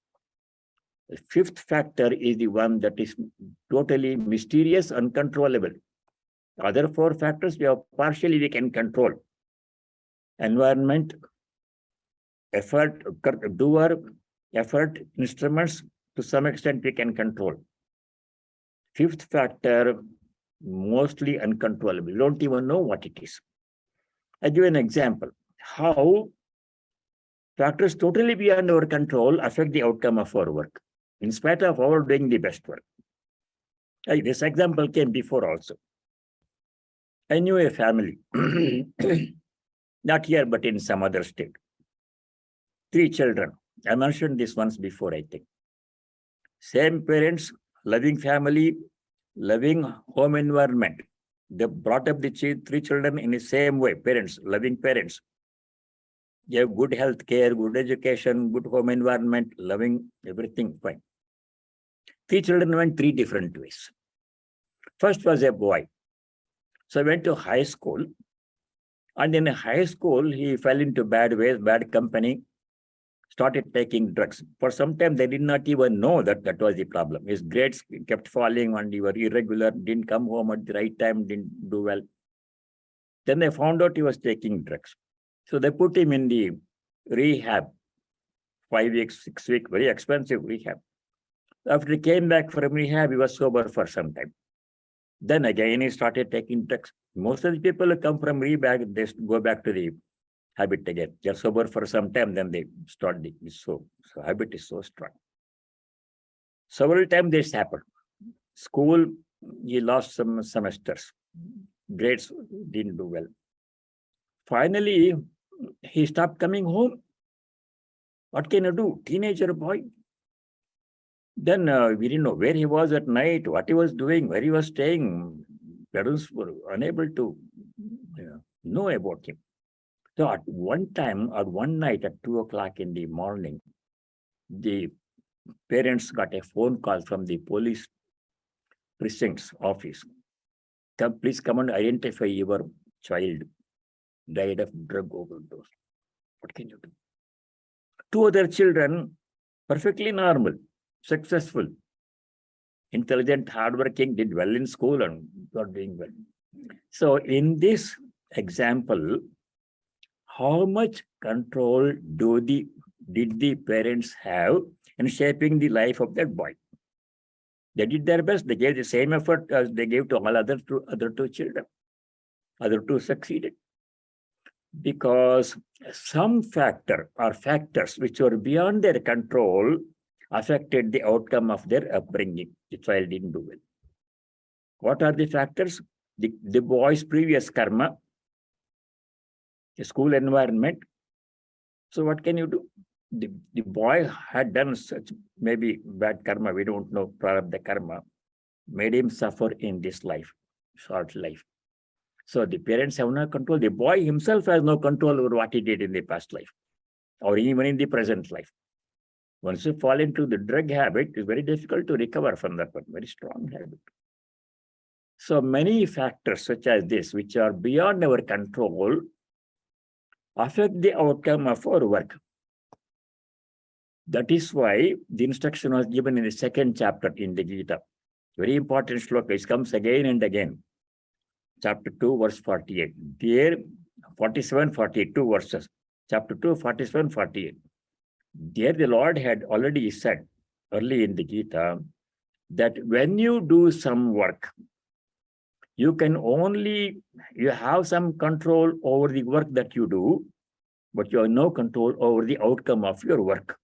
The 5th factor is the one that is totally mysterious, uncontrollable. Other 4 factors partially we can control. Environment, effort, doer, effort, instruments, to some extent we can control. 5th factor, mostly uncontrollable. We don't even know what it is. I give an example. How factors totally beyond our control affect the outcome of our work, in spite of our doing the best work. This example came before also. I knew a family, not here, but in some other state. 3 children. I mentioned this once before, I think. Same parents, loving family, loving home environment. They brought up the 3 children in the same way. Parents, loving parents. They have good health care, good education, good home environment, loving everything, fine. 3 children went 3 different ways. First was a boy. So he went to high school. And in high school, he fell into bad ways, bad company, started taking drugs. For some time, they did not even know that that was the problem. His grades kept falling and he was irregular, didn't come home at the right time, didn't do well. Then they found out he was taking drugs. So they put him in the rehab, 5 weeks, 6 weeks, very expensive rehab. After he came back from rehab, he was sober for some time. Then again, he started taking drugs. Most of the people who come from rehab, they go back to the habit again. They're sober for some time, then they start the so habit is so strong. Several times this happened. School, he lost some semesters. Grades didn't do well. Finally, he stopped coming home. What can you do? Teenager boy. Then we didn't know where he was at night, what he was doing, where he was staying. Parents were unable to know about him. So at one time, or one night at 2 o'clock in the morning, the parents got a phone call from the police precinct's office. Please come and identify your child died of drug overdose. What can you do? 2 other children, perfectly normal, successful, intelligent, hardworking, did well in school and got doing well. So in this example, how much control did the parents have in shaping the life of that boy? They did their best. They gave the same effort as they gave to all other 2 children. Other 2 succeeded. Because some factor or factors which were beyond their control affected the outcome of their upbringing. The child didn't do well. What are the factors? The boy's previous karma, the school environment. So what can you do? The boy had done such maybe bad karma, we don't know, prarabdha karma, made him suffer in this life, short life. So the parents have no control. The boy himself has no control over what he did in the past life, or even in the present life. Once you fall into the drug habit, it's very difficult to recover from that one, very strong habit. So many factors such as this, which are beyond our control, affect the outcome of our work. That is why the instruction was given in the 2nd chapter in the Gita. Very important sloka. It comes again and again. Chapter 2, verse 48. There, 47, 48, 2 verses. Chapter 2, 47, 48. There the Lord had already said early in the Gita that when you do some work, You have some control over the work that you do, but you have no control over the outcome of your work.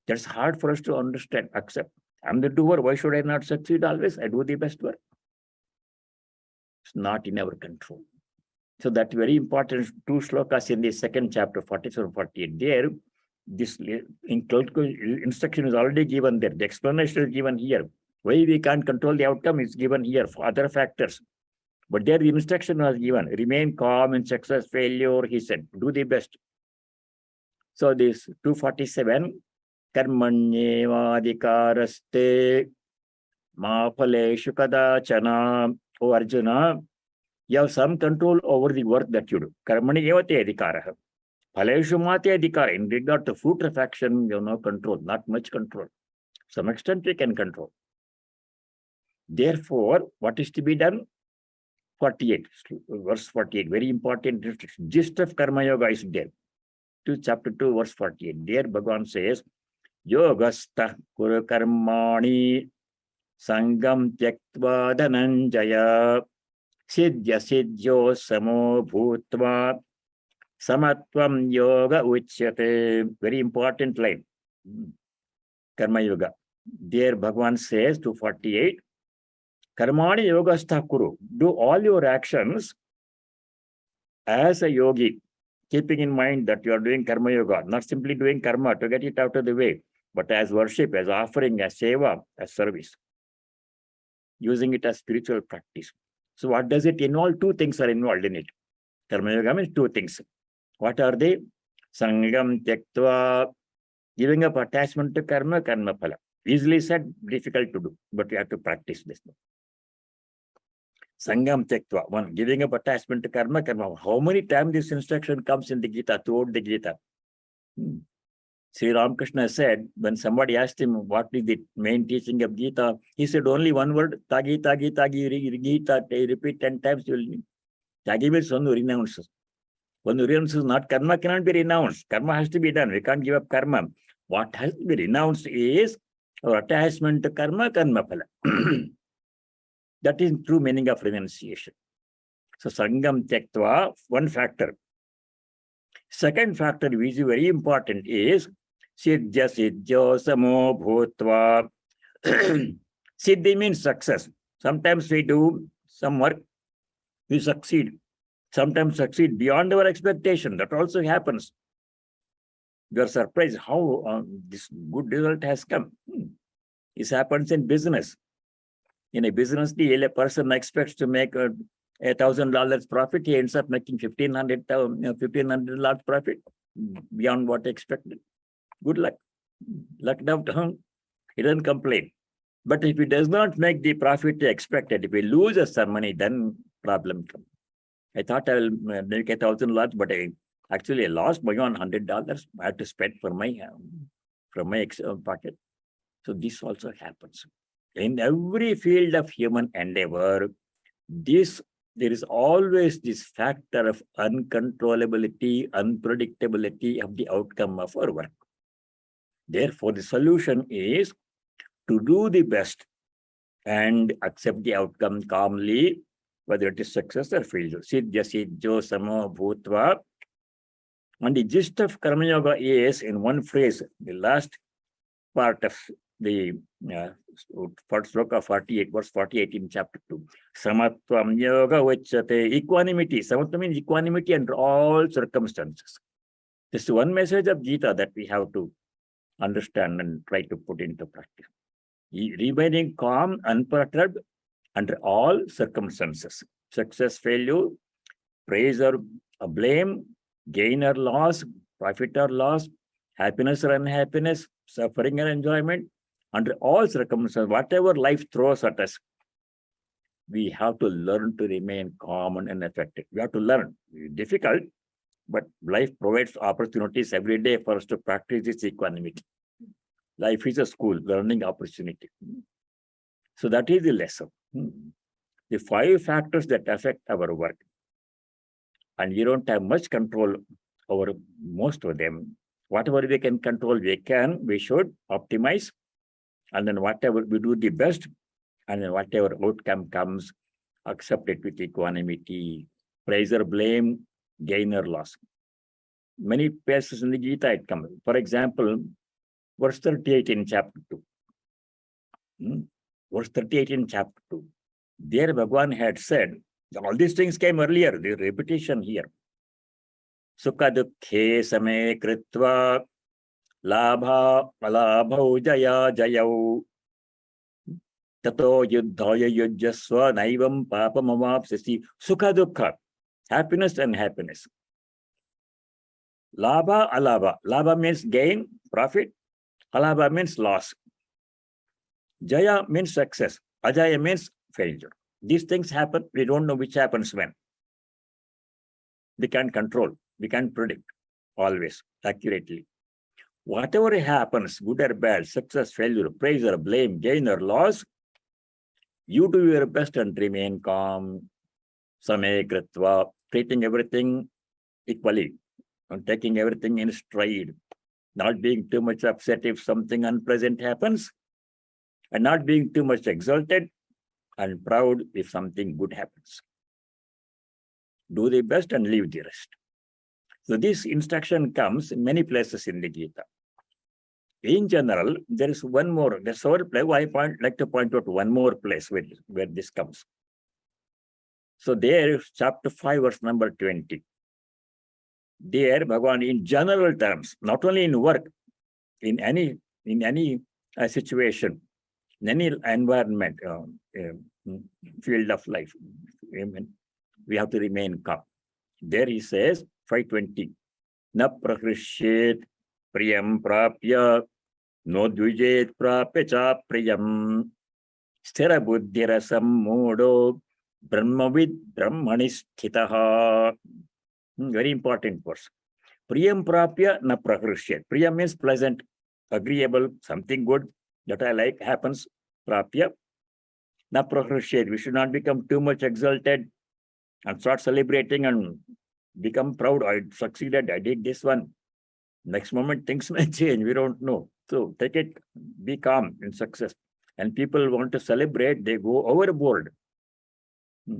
That's hard for us to understand, accept. I'm the doer, why should I not succeed always? I do the best work. It's not in our control. So that's very important. 2 slokas in the second chapter, 47-48. There, this instruction is already given there. The explanation is given here. Why we can't control the outcome is given here for other factors. But there the instruction was given. Remain calm in success, failure, he said. Do the best. So this 247, karmanyevadhikaraste ma phaleshu kadachana. O Arjuna, you have some control over the work that you do. Karmani evate adhikaraha. Phaleshu mate adhikara. In regard to fruit of action, you have no control, not much control. Some extent we can control. Therefore, what is to be done? 48, verse 48, very important restriction. Gist of Karma Yoga is there. Chapter 2, verse 48. There Bhagavan says, Yogastha kuru karmani sangam tyaktva dhananjaya siddhya siddhyo samo bhutva samatvam yoga uchyate. Very important line. Karma Yoga. There Bhagavan says, 248, Karmani yogastha kuru. Do all your actions as a yogi, keeping in mind that you are doing karma yoga, not simply doing karma to get it out of the way, but as worship, as offering, as seva, as service, using it as spiritual practice. So what does it involve? 2 things are involved in it. Karma yoga means 2 things. What are they? Sangam tyaktva, giving up attachment to karma, karma phala. Easily said, difficult to do, but we have to practice this. Sangam tyaktva, 1, giving up attachment to karma, karma. How many times this instruction comes in the Gita, throughout the Gita? Sri Ramakrishna said, when somebody asked him what is the main teaching of Gita, he said only one word, tagi, tagi, tagi, Gita, repeat 10 times, you will. Tagi means one who renounces. One who renounces, not karma cannot be renounced. Karma has to be done. We can't give up karma. What has to be renounced is our attachment to karma, karma phala. That is true meaning of renunciation. So Sangam Tyaktva, one factor. Second factor, which is very important, is Siddhya Siddhyo Samo Bhutva. Siddhi means success. Sometimes we do some work, we succeed. Sometimes succeed beyond our expectation. That also happens. We are surprised how this good result has come. This happens in business. In a business deal, a person expects to make $1,000 profit. He ends up making $1,500 profit, beyond what expected. Good luck. Lucked out. He doesn't complain. But if he does not make the profit he expected, if he loses some money, then problem comes. I thought I will make $1,000, but I actually lost beyond $100. I had to spend from my pocket. So this also happens. In every field of human endeavor, there is always this factor of uncontrollability, unpredictability of the outcome of our work. Therefore, the solution is to do the best and accept the outcome calmly, whether it is success or failure. Siddhya siddhyo samo bhutva. And the gist of Karma Yoga is, in one phrase, the last part of the first sloka 48, verse 48 in chapter 2. Samatvam yoga uchyate. Equanimity. Samatvam means equanimity under all circumstances. This is one message of Gita that we have to understand and try to put into practice. Remaining calm, unperturbed under all circumstances. Success, failure, praise or blame, gain or loss, profit or loss, happiness or unhappiness, suffering or enjoyment. Under all circumstances, whatever life throws at us, we have to learn to remain calm and unaffected. We have to learn. It's difficult, but life provides opportunities every day for us to practice this equanimity. Life is a school, learning opportunity. So that is the lesson. The 5 factors that affect our work. And we don't have much control over most of them. Whatever we can control, we should optimize. And then whatever we do the best, and then whatever outcome comes, accept it with equanimity. Praise or blame, gain or loss. Many places in the Gita it comes. For example, verse 38 in chapter 2. Verse 38 in chapter 2. There Bhagavan had said, all these things came earlier, the repetition here. Sukha dukhe same kritva labha alabhau jaya jayau tato yuddhaya yujjasva naivam papamavapsasi. Sukha dukkha, happiness and happiness. Labha alabha. Labha means gain, profit. Alabha means loss. Jaya means success. Ajaya means failure. These things happen. We don't know which happens when. We can't control. We can't predict always accurately. Whatever happens, good or bad, success, failure, praise or blame, gain or loss, you do your best and remain calm. Same kritva, treating everything equally and taking everything in stride. Not being too much upset if something unpleasant happens, and not being too much exalted and proud if something good happens. Do the best and leave the rest. So this instruction comes in many places in the Gita. In general, there is one more. There's several places. I like to point out one more place where this comes. So there, chapter 5, verse number 20. There, Bhagavan, in general terms, not only in work, in any situation, in any environment, field of life, we have to remain calm. There he says, 5:20, na prakrishyet priyam prapya no dvijet prapya cha priyam sthira buddhirasam modo brahmavid brahmani sthitaha. Very important verse. Priyam prapya na prakrishyet. Priyam means pleasant, agreeable, something good that I like happens. Prapya na prakrishyet. We should not become too much exalted and start celebrating and become proud. I succeeded. I did this one. Next moment, things may change. We don't know. So take it, be calm in success. And people want to celebrate, they go overboard.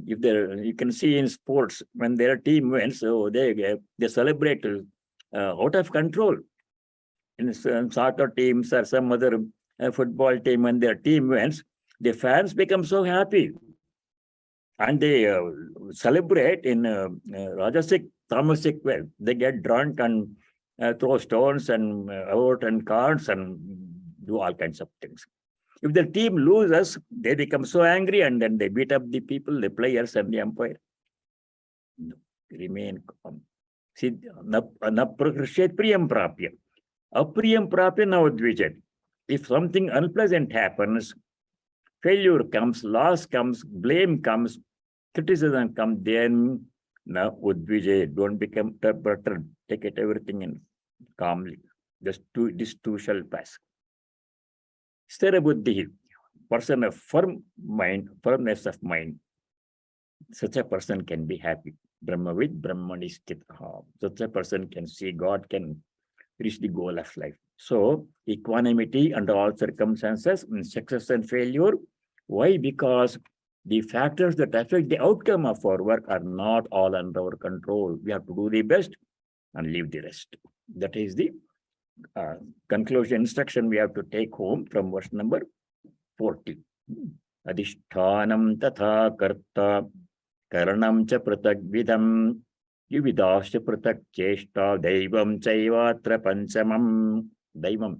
If you can see in sports, when their team wins, so they celebrate out of control. In some soccer teams or some other football team, when their team wins, the fans become so happy. And they celebrate in Rajasic, Tamasic way. They get drunk and throw stones and out and cards and do all kinds of things. If the team loses, they become so angry and then they beat up the people, the players and the umpire. No, remain calm. See, naprakrishit priyam prapya. Apriyam prapya navadvijat. If something unpleasant happens, failure comes, loss comes, blame comes, criticism comes, then na udvijay, don't become perturbed. Take it everything in calmly. This too shall pass. Sthira buddhi, person of firm mind, firmness of mind. Such a person can be happy. Brahmavid brahmani sthitaha. Such a person can see God, can reach the goal of life. So equanimity under all circumstances, in success and failure. Why? Because the factors that affect the outcome of our work are not all under our control. We have to do the best and leave the rest. That is the conclusion instruction we have to take home from verse number 40. Adhishthanam tatha karta karanam cha pratak vidham yuvidasya pratak cheshta daivam chaivatra panchamam. Daivam,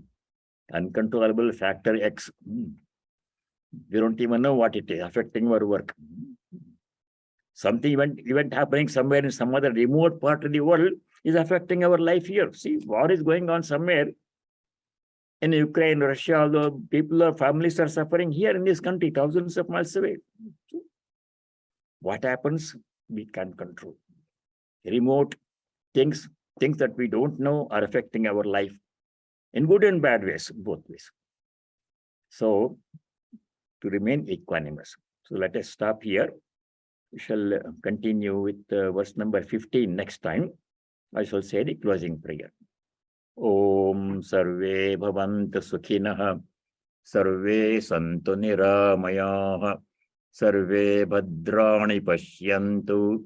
uncontrollable factor X. We don't even know what it is affecting our work. Something event happening somewhere in some other remote part of the world is affecting our life here. See, war is going on somewhere in Ukraine, Russia, although people or families are suffering here in this country, thousands of miles away. What happens? We can't control. Remote things that we don't know are affecting our life in good and bad ways, both ways. So, to remain equanimous. So let us stop here. We shall continue with verse number 15 next time. I shall say the closing prayer. Om sarve bhavantu sukhinah, sarve santu niramayaha, Sarve Bhadrani Pashyantu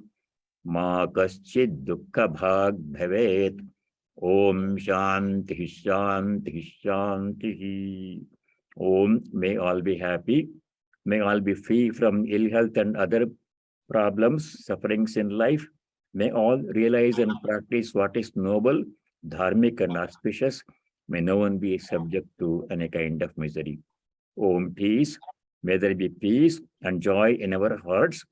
Ma Kaschid Dukkha Bhag Bhavet. Om Shanti Shanti Shanti. Om, may all be happy. May all be free from ill health and other problems, sufferings in life. May all realize and practice what is noble, dharmic and auspicious. May no one be subject to any kind of misery. Om peace. May there be peace and joy in our hearts.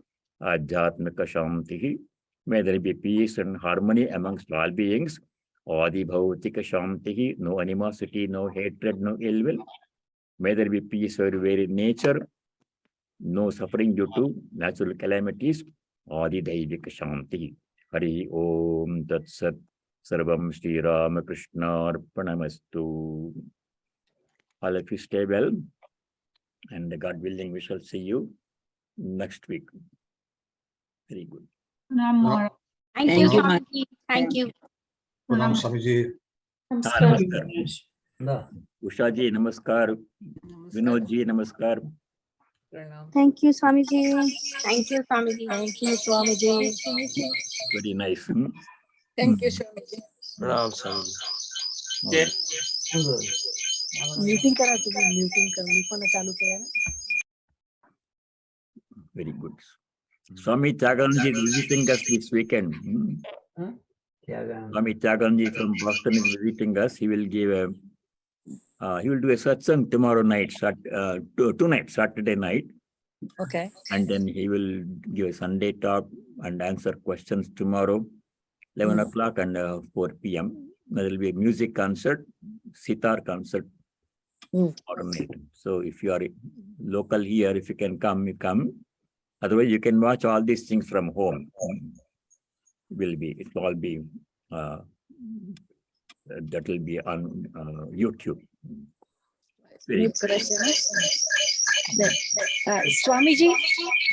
Adhyatmika Shanti. May there be peace and harmony amongst all beings. Adi Bhautika Shanti. No animosity, no hatred, no ill will. May there be peace everywhere in nature. No suffering due to natural calamities. Adi Daivika Shanti. Hari Om Tat Sat. Sarvam Sri Ramakrishna Arpanamastu. All of you stay well. And God willing, we shall see you next week. Very good. Thank you, Swamiji. Thank you. Pranam Swamiji. Namaskar. Usha ji, namaskar. Vinod ji, namaskar. Thank you, Swamiji. Thank you, Swamiji. Thank you, Swamiji. Very nice. Thank you, Swamiji. Pranam Swamiji. Meeting करा तुम्ही meeting कर मी पण चालू केलं ना. Very good. Swami Chaganji is visiting us this weekend. Swami Chaganji from Boston is visiting us. He will give a he will do a satsang tomorrow night, tonight, Saturday night. Okay. And then he will give a Sunday talk and answer questions tomorrow, 11 o'clock and 4 p.m. There will be a music concert, sitar concert tomorrow night. So if you are local here, if you can come, you come. Otherwise, you can watch all these things from home. It will all be that will be on YouTube. Very Swamiji,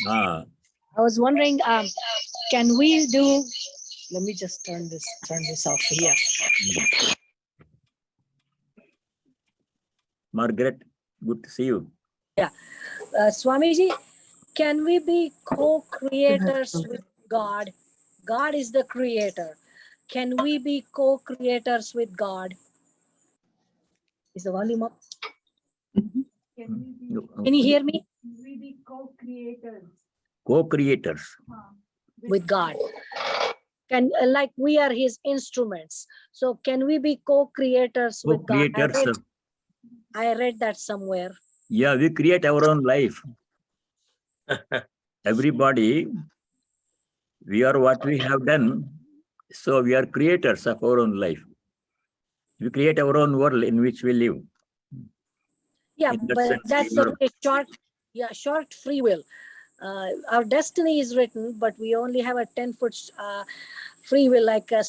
I was wondering, can we do? Let me just turn this off here. Margaret, good to see you. Yeah, Swamiji, can we be co-creators with God? God is the creator. Can we be co-creators with God? Is the volume up? Can you hear me? Can we be co-creators? Co-creators. With God. Can like we are his instruments. So can we be co-creators with God? Co-creators. I read that somewhere. Yeah, we create our own life. Everybody, we are what we have done. So we are creators of our own life. We create our own world in which we live. Yeah, In that but sense, that's okay. Short free will. Our destiny is written, but we only have a 10-foot free will, like like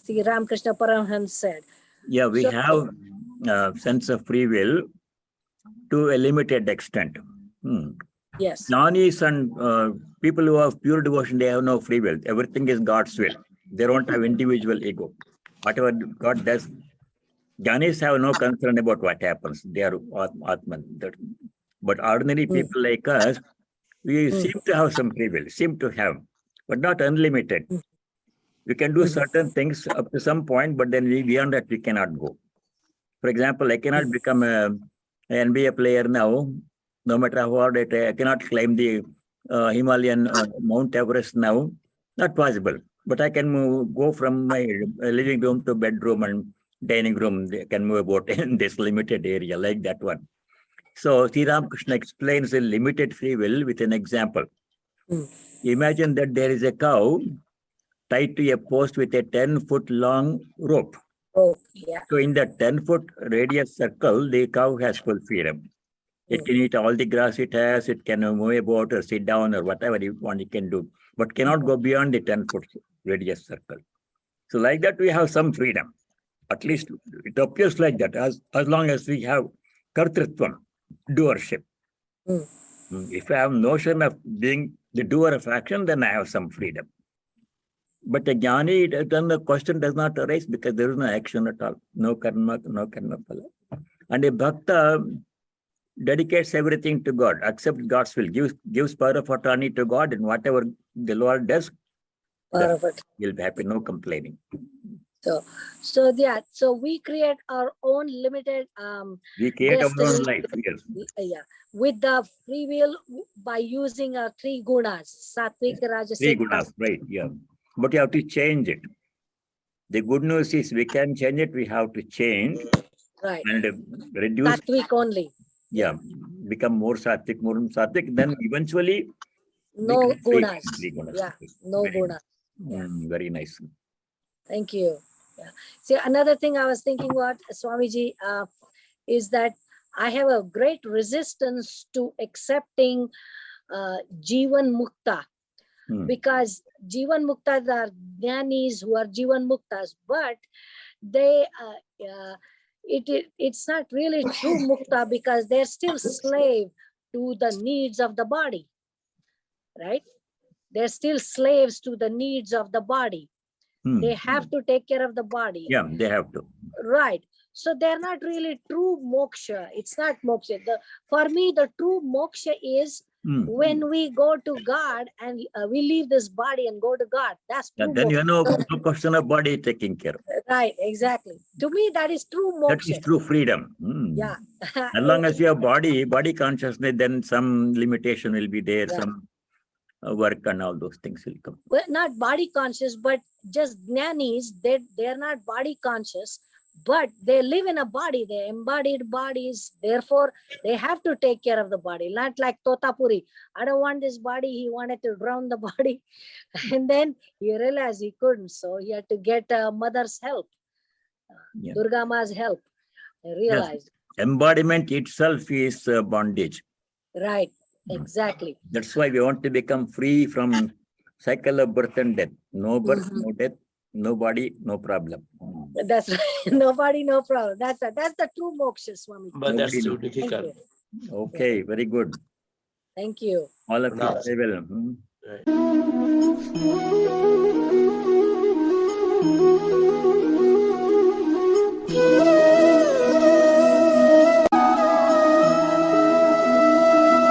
Sri Ramakrishna Paramhans said. Yeah, we have a sense of free will to a limited extent. Yes. Jnanis and people who have pure devotion, they have no free will. Everything is God's will. They don't have individual ego. Whatever God does, Jnanis have no concern about what happens. They are Atman. But ordinary people like us, we seem to have some free will, but not unlimited. We can do certain things up to some point, but then beyond that, we cannot go. For example, I cannot become an NBA player now, no matter how hard I try. I cannot climb the Himalayan Mount Everest now. Not possible. But I can go from my living room to bedroom and dining room. They can move about in this limited area, like that one. So Sri Ramakrishna explains the limited free will with an example. Imagine that there is a cow tied to a post with a 10-foot long rope. Oh, yeah. So in that 10-foot radius circle, the cow has full freedom. It can eat all the grass it has, it can move about or sit down or whatever you want, it can do, but cannot go beyond the 10-foot radius circle. So like that, we have some freedom. At least it appears like that, as long as we have kartritvam, doership. If I have notion of being the doer of action, then I have some freedom. But a jnani, then the question does not arise because there is no action at all. No karma phala. And a bhakta dedicates everything to God, accepts God's will, gives power of attorney to God, and whatever the Lord does, Perfect. you'll be happy, no complaining. So we create our own limited We create our destiny. own life, yes. Yeah, with the free will by using our three gunas, sattvic, Three rajasic, gunas, right, yeah. But you have to change it. The good news is we can change it, we have to change right? and reduce, Sattvic only. yeah, become more sattvic, then eventually No become free gunas. from three gunas. Yeah, no Very gunas. nice. Very nice. Thank you. Yeah. See, another thing I was thinking about, Swamiji, is that I have a great resistance to accepting Jivan Mukta, because Jivan Muktas are jnanis who are Jivan Muktas, but they it's not really true Mukta, because they're still slave to the needs of the body, right? They're still slaves to the needs of the body. They have to take care of the body. Yeah, they have to. Right. So they're not really true moksha. It's not moksha. For me, the true moksha is when we go to God and we leave this body and go to God. That's true Then moksha. no question of body taking care. Right, exactly. To me, that is true moksha. That is true freedom. Yeah. As long as you have body consciousness, then some limitation will be there, some work and all those things will come. Well, not body conscious, but just jnanis, they're not body conscious, but they live in a body, they embodied bodies, therefore they have to take care of the body. Not like Totapuri. I don't want this body, he wanted to drown the body. And then he realized he couldn't, so he had to get mother's help, Durga Ma's help. I realized. Yes. Embodiment itself is bondage. Right. Exactly. That's why we want to become free from cycle of birth and death. No birth, no death, no body, no problem. That's right. Nobody, no problem. That's the true moksha, Swami. But that's too difficult. Okay, very good. Thank you. All of you, very well. Right.